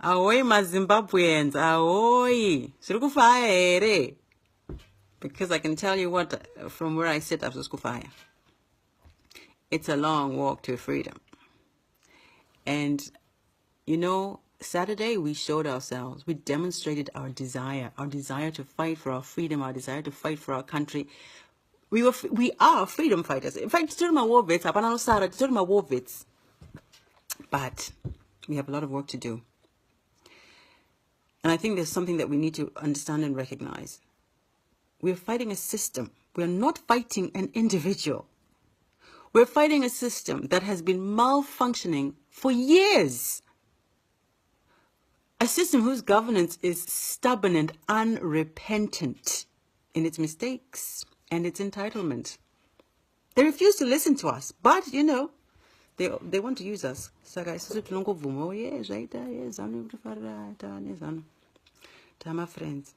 Ahoy, my Zimbabweans. Ahoy. Sirukufaya. Because I can tell you what, from where I sit, after Skufaya, it's a long walk to freedom. And, you know, Saturday we showed ourselves. We demonstrated our desire to fight for our freedom, our desire to fight for our country. We are freedom fighters. In fact, still my war vets, but we have a lot of work to do. And I think there's something that we need to understand and recognize. We're fighting a system. We're not fighting an individual. We're fighting a system that has been malfunctioning for years. A system whose governance is stubborn and unrepentant in its mistakes and its entitlement. They refuse to listen to us, but, you know, they want to use us. So guys, my friends.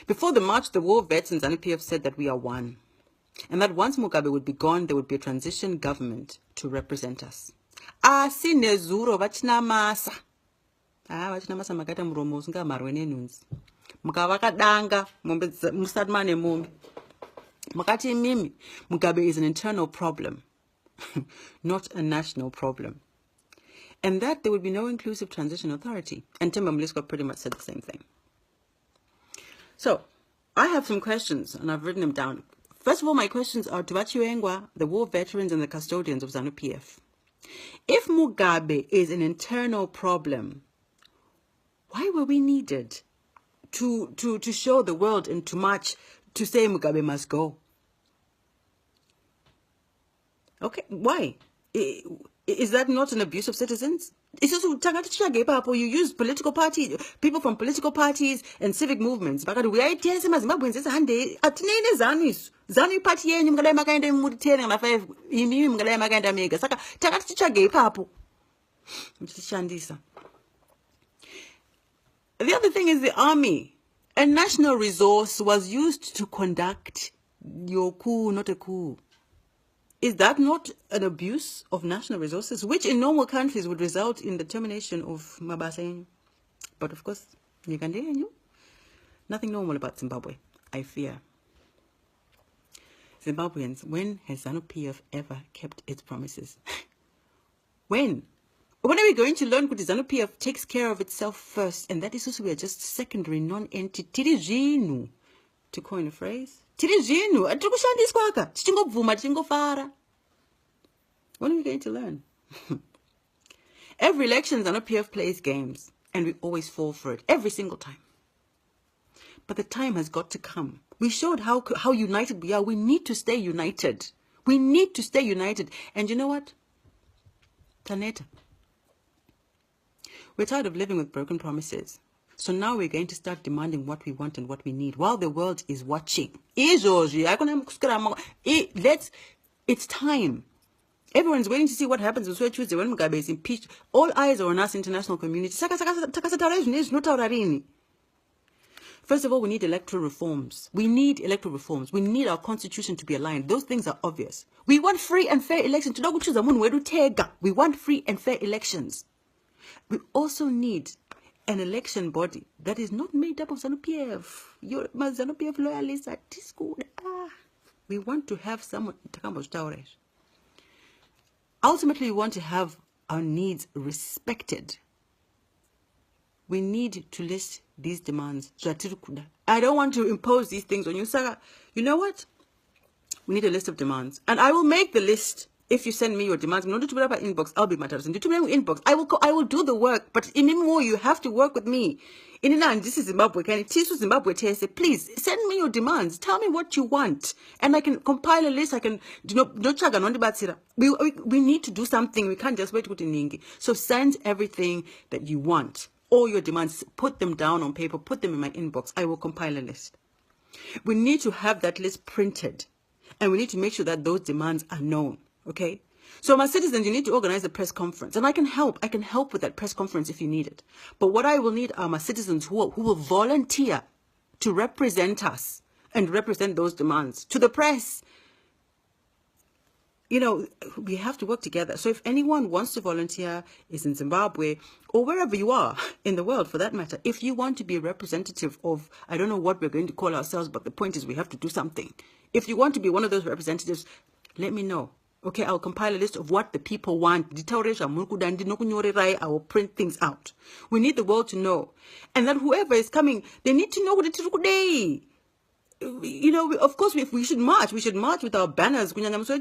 Before the march, the war vets and ZANU-PF said that we are one. And that once Mugabe would be gone, there would be a transition government to represent us. Sinezuro vachinamasa. Vachinamasa makata muromo usinga marwene nunzi. Mukavakadanga musadmane mombe. Makati mimi, Mugabe is an internal problem, not a national problem. And that there would be no inclusive transition authority. And Timba Mlisko pretty much said the same thing. So, I have some questions, and I've written them down. First of all, my questions are to Vachiuengwa, the war veterans and the custodians of ZANU-PF. If Mugabe is an internal problem, why were we needed to show the world and to march to say Mugabe must go? Okay, why? Is that not an abuse of citizens? It's just you use political parties, people from political parties and civic movements. But we are ZANU party yenyu mngala makaenda mutitene na 5 imimi mngala makaenda mega. Saka takati tichage papo. Mtichandisa. The other thing is the army. A national resource was used to conduct your coup, not a coup. Is that not an abuse of national resources, which in normal countries would result in the termination of Mabasa? But of course, nothing normal about Zimbabwe, I fear. Zimbabweans, when has ZANU-PF ever kept its promises? When? When are we going to learn that ZANU-PF takes care of itself first, and that is also we are just secondary non-entity, to coin a phrase? When are we going to learn? Every election, ZANU-PF plays games, and we always fall for it, every single time. But the time has got to come. We showed how united we are. We need to stay united. We need to stay united. And you know what? Taneta. We're tired of living with broken promises. So now we're going to start demanding what we want and what we need while the world is watching. It's time. Everyone's waiting to see what happens on Tuesday when Mugabe is impeached. All eyes are on us, international community. First of all, we need electoral reforms. We need electoral reforms. We need our constitution to be aligned. Those things are obvious. We want free and fair elections. We want free and fair elections. We also need an election body that is not made up of ZANU-PF. You're my ZANU-PF loyalists at this school. We want to have someone. Ultimately, we want to have our needs respected. We need to list these demands. I don't want to impose these things on you, Saga. You know what? We need a list of demands. And I will make the list if you send me your demands. In order to put up an inbox, I'll be matarutse. Inbox. I will do the work. But in more, you have to work with me. This is Zimbabwe. Please send me your demands. Tell me what you want. And I can compile a list. I can we need to do something. We can't just wait with Ningi. So send everything that you want. All your demands, put them down on paper, put them in my inbox. I will compile a list. We need to have that list printed. And we need to make sure that those demands are known. Okay? So my citizens, you need to organize a press conference. And I can help. I can help with that press conference if you need it. But what I will need are my citizens who will volunteer to represent us and represent those demands to the press. you know, we have to work together. So if anyone wants to volunteer, is in Zimbabwe, or wherever you are in the world for that matter, if you want to be a representative of, I don't know what we're going to call ourselves, but the point is we have to do something. If you want to be one of those representatives, let me know. Okay, I'll compile a list of what the people want. I will print things out. We need the world to know. And that whoever is coming, they need to know what it is today. You know, of course, if we should march with our banners.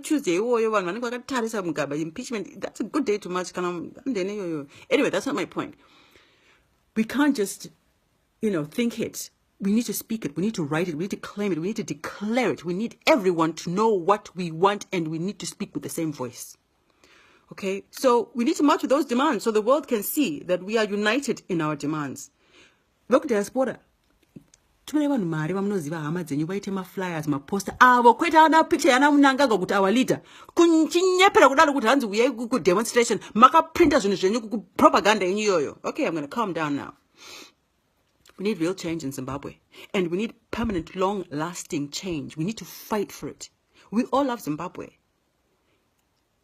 Tuesday, impeachment. That's a good day to march. Anyway, that's not my point. We can't just, you know, think it. We need to speak it. We need to write it. We need to claim it. We need to declare it. We need everyone to know what we want, and we need to speak with the same voice. Okay? So we need to march with those demands so the world can see that we are united in our demands. Look, diaspora. Tumele mari vamnoziva hama dzenyu vaite maflyers maposter avo kwete ana picture yana munangaga kuti our leader kunchinyepera kudaro kuti hanzi uyai kudemonstration makaprinta zvinhu zvenyu kupropaganda yenyu iyoyo. Okay, I'm going to calm down now. We need real change in Zimbabwe, and we need permanent, long-lasting change. We need to fight for it. We all love Zimbabwe.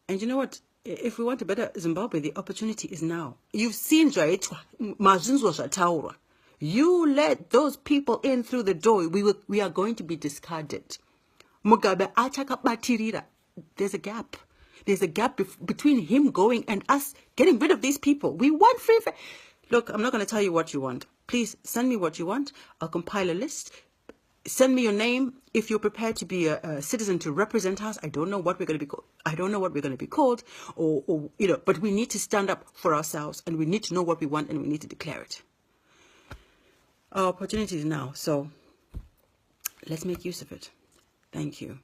And you know what? If we want a better Zimbabwe, the opportunity is now. You've seen you let those people in through the door, we are going to be discarded. Mugabe achakabatirira. There's a gap. There's a gap between him going and us getting rid of these people. We want free. Look, I'm not going to tell you what you want. Please send me what you want. I'll compile a list. Send me your name if you're prepared to be a citizen to represent us. I don't know what we're going to be called. I don't know what we're going to be called, or you know. But we need to stand up for ourselves, and we need to know what we want, and we need to declare it. Our opportunity is now, so let's make use of it. Thank you.